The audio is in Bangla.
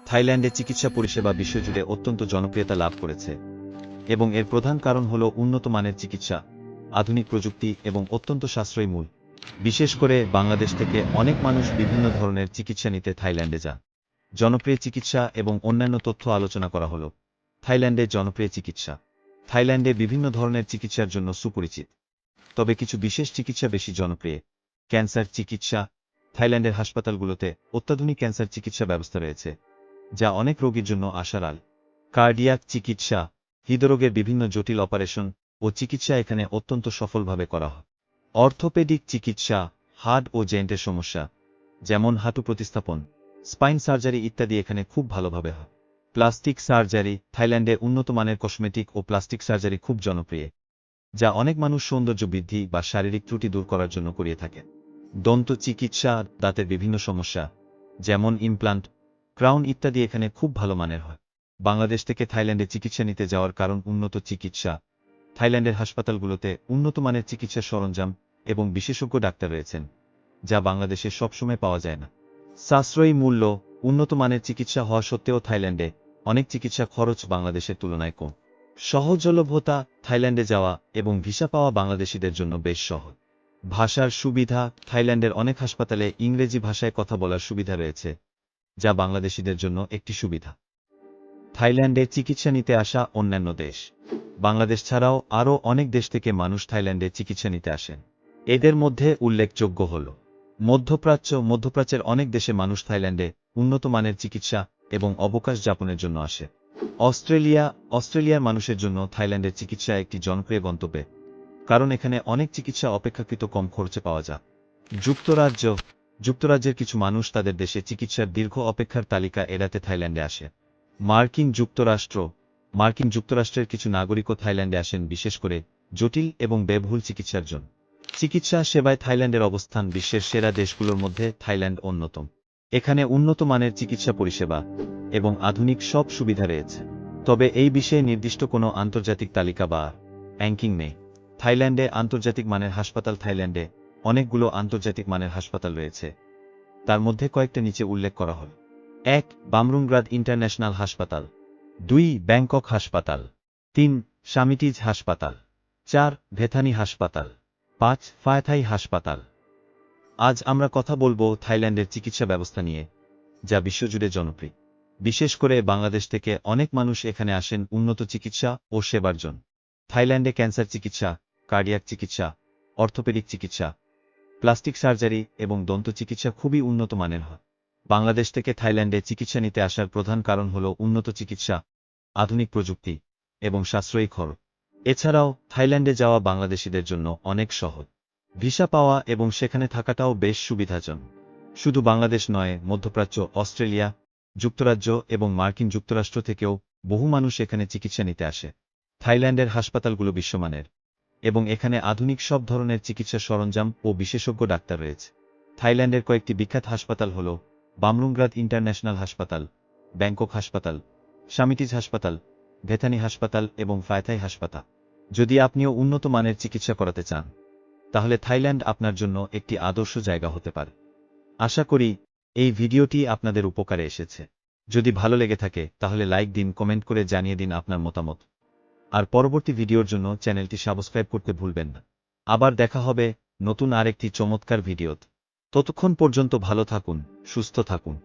থাইল্যান্ডে চিকিৎসা পরিষেবা বিশ্বজুড়ে অত্যন্ত জনপ্রিয়তা লাভ করেছে এবং এর প্রধান কারণ হল উন্নত মানের চিকিৎসা, আধুনিক প্রযুক্তি এবং অত্যন্ত সাশ্রয়ী মূল্য। বিশেষ করে বাংলাদেশ থেকে অনেক মানুষ বিভিন্ন ধরনের চিকিৎসা নিতে থাইল্যান্ডে যান। জনপ্রিয় চিকিৎসা এবং অন্যান্য তথ্য আলোচনা করা হল। থাইল্যান্ডের জনপ্রিয় চিকিৎসা। থাইল্যান্ডে বিভিন্ন ধরনের চিকিৎসার জন্য সুপরিচিত, তবে কিছু বিশেষ চিকিৎসা বেশি জনপ্রিয়। ক্যান্সার চিকিৎসা। থাইল্যান্ডের হাসপাতালগুলোতে অত্যাধুনিক ক্যান্সার চিকিৎসা ব্যবস্থা রয়েছে, যা অনেক রোগীর জন্য আশার আলো। কার্ডিয়াক চিকিৎসা। হৃদরোগের বিভিন্ন জটিল অপারেশন ও চিকিৎসা এখানে অত্যন্ত সফলভাবে করা হয়। অর্থোপেডিক চিকিৎসা। হাড় ও জয়েন্টের সমস্যা, যেমন হাঁটু প্রতিস্থাপন, স্পাইন সার্জারি ইত্যাদি এখানে খুব ভালোভাবে হয়। Plastic surgery. থাইল্যান্ডে উন্নত মানের কসমেটিক ও প্লাস্টিক সার্জারি খুব জনপ্রিয়, যা অনেক মানুষ সৌন্দর্য বৃদ্ধি বা শারীরিক ত্রুটি দূর করার জন্য করিয়ে থাকে। দন্ত চিকিৎসা। দাঁতের বিভিন্ন সমস্যা, যেমন ইমপ্লান্ট, ক্রাউন ইত্যাদি এখানে খুব ভালো মানের হয়। বাংলাদেশ থেকে থাইল্যান্ডে চিকিৎসা নিতে যাওয়ার কারণ উন্নত চিকিৎসা। থাইল্যান্ডের হাসপাতালগুলোতে উন্নত মানের চিকিৎসার সরঞ্জাম এবং বিশেষজ্ঞ ডাক্তার রয়েছেন, যা বাংলাদেশে সবসময় পাওয়া যায় না। সাশ্রয়ী মূল্য। উন্নত মানের চিকিৎসা হওয়া সত্ত্বেও থাইল্যান্ডে অনেক চিকিৎসা খরচ বাংলাদেশের তুলনায় কম। সহজলভ্যতা। থাইল্যান্ডে যাওয়া এবং ভিসা পাওয়া বাংলাদেশিদের জন্য বেশ সহজ। ভাষার সুবিধা। থাইল্যান্ডের অনেক হাসপাতালে ইংরেজি ভাষায় কথা বলার সুবিধা রয়েছে, যা বাংলাদেশিদের জন্য একটি সুবিধা। থাইল্যান্ডে চিকিৎসা নিতে আসা অন্যান্য দেশ। বাংলাদেশ ছাড়াও আরও অনেক দেশ থেকে মানুষ থাইল্যান্ডে চিকিৎসা নিতে আসেন। এদের মধ্যে উল্লেখযোগ্য হল মধ্যপ্রাচ্য। মধ্যপ্রাচ্যের অনেক দেশে মানুষ থাইল্যান্ডে উন্নত মানের চিকিৎসা এবং অবকাশ যাপনের জন্য আসে। অস্ট্রেলিয়া। অস্ট্রেলিয়ার মানুষের জন্য থাইল্যান্ডের চিকিৎসা একটি জনপ্রিয় গন্তব্য, কারণ এখানে অনেক চিকিৎসা অপেক্ষাকৃত কম খরচে পাওয়া যায়। যুক্তরাজ্য। যুক্তরাজ্যের কিছু মানুষ তাদের দেশে চিকিৎসার দীর্ঘ অপেক্ষার তালিকা এড়াতে থাইল্যান্ডে আসে। মার্কিন যুক্তরাষ্ট্র। মার্কিন যুক্তরাষ্ট্রের কিছু নাগরিকও থাইল্যান্ডে আসেন বিশেষ করে জটিল এবং ব্যয়বহুল চিকিৎসার জন্য। চিকিৎসা সেবায় থাইল্যান্ডের অবস্থান বিশ্বের সেরা দেশগুলোর মধ্যে থাইল্যান্ড অন্যতম। এখানে উন্নত মানের চিকিৎসা পরিষেবা এবং আধুনিক সব সুবিধা রয়েছে। তবে এই বিষয়ে নির্দিষ্ট কোনো আন্তর্জাতিক তালিকা বা র্যাঙ্কিং নেই। থাইল্যান্ডে আন্তর্জাতিক মানের হাসপাতাল। থাইল্যান্ডে অনেকগুলো আন্তর্জাতিক মানের হাসপাতাল রয়েছে, তার মধ্যে কয়েকটা নিচে উল্লেখ করা হল। 1. বামরুংগ্রাদ ইন্টারন্যাশনাল হাসপাতাল। 2. ব্যাংকক হাসপাতাল। 3. সামিটিজ হাসপাতাল। 4. ভেথানি হাসপাতাল। 5. ফায়াথাই হাসপাতাল। আজ আমরা কথা বলবো থাইল্যান্ডের চিকিৎসা ব্যবস্থা নিয়ে, যা বিশ্বজুড়ে জনপ্রিয়। বিশেষ করে বাংলাদেশ থেকে অনেক মানুষ এখানে আসেন উন্নত চিকিৎসা ও সেবার জন্য। থাইল্যান্ডে ক্যান্সার চিকিৎসা, কার্ডিয়াক চিকিৎসা, অর্থোপেডিক চিকিৎসা, প্লাস্টিক সার্জারি এবং দন্ত চিকিৎসা খুবই উন্নত মানের হয়। বাংলাদেশ থেকে থাইল্যান্ডে চিকিৎসা নিতে আসার প্রধান কারণ হল উন্নত চিকিৎসা, আধুনিক প্রযুক্তি এবং সাশ্রয়ী খরচ। এছাড়াও থাইল্যান্ডে যাওয়া বাংলাদেশিদের জন্য অনেক সহজ। ভিসা পাওয়া এবং সেখানে থাকাটাও বেশ সুবিধাজনক। শুধু বাংলাদেশ নয়, মধ্যপ্রাচ্য, অস্ট্রেলিয়া, যুক্তরাজ্য এবং মার্কিন যুক্তরাষ্ট্র থেকেও বহু মানুষ এখানে চিকিৎসা নিতে আসে। থাইল্যান্ডের হাসপাতালগুলো বিশ্বমানের এবং এখানে আধুনিক সব ধরনের চিকিৎসা সরঞ্জাম ও বিশেষজ্ঞ ডাক্তার রয়েছে। থাইল্যান্ডের কয়েকটি বিখ্যাত হাসপাতাল হল বামরুংগ্রাদ ইন্টারন্যাশনাল হাসপাতাল, ব্যাংকক হাসপাতাল, সামিটিজ হাসপাতাল, ভেথানি হাসপাতাল এবং ফায়াথাই হাসপাতাল। যদি আপনিও উন্নত মানের চিকিৎসা করাতে চান, তাহলে থাইল্যান্ড আপনার জন্য একটি আদর্শ জায়গা হতে পারে। আশা করি এই ভিডিওটি আপনাদের উপকারে এসেছে। যদি ভালো লেগে থাকে তাহলে লাইক দিন, কমেন্ট করে জানিয়ে দিন আপনার মতামত। আর পরবর্তী ভিডিওর জন্য চ্যানেলটি সাবস্ক্রাইব করতে ভুলবেন না। আবার দেখা হবে নতুন আরেকটি চমৎকার ভিডিওতে। ততক্ষণ পর্যন্ত ভালো থাকুন, সুস্থ থাকুন।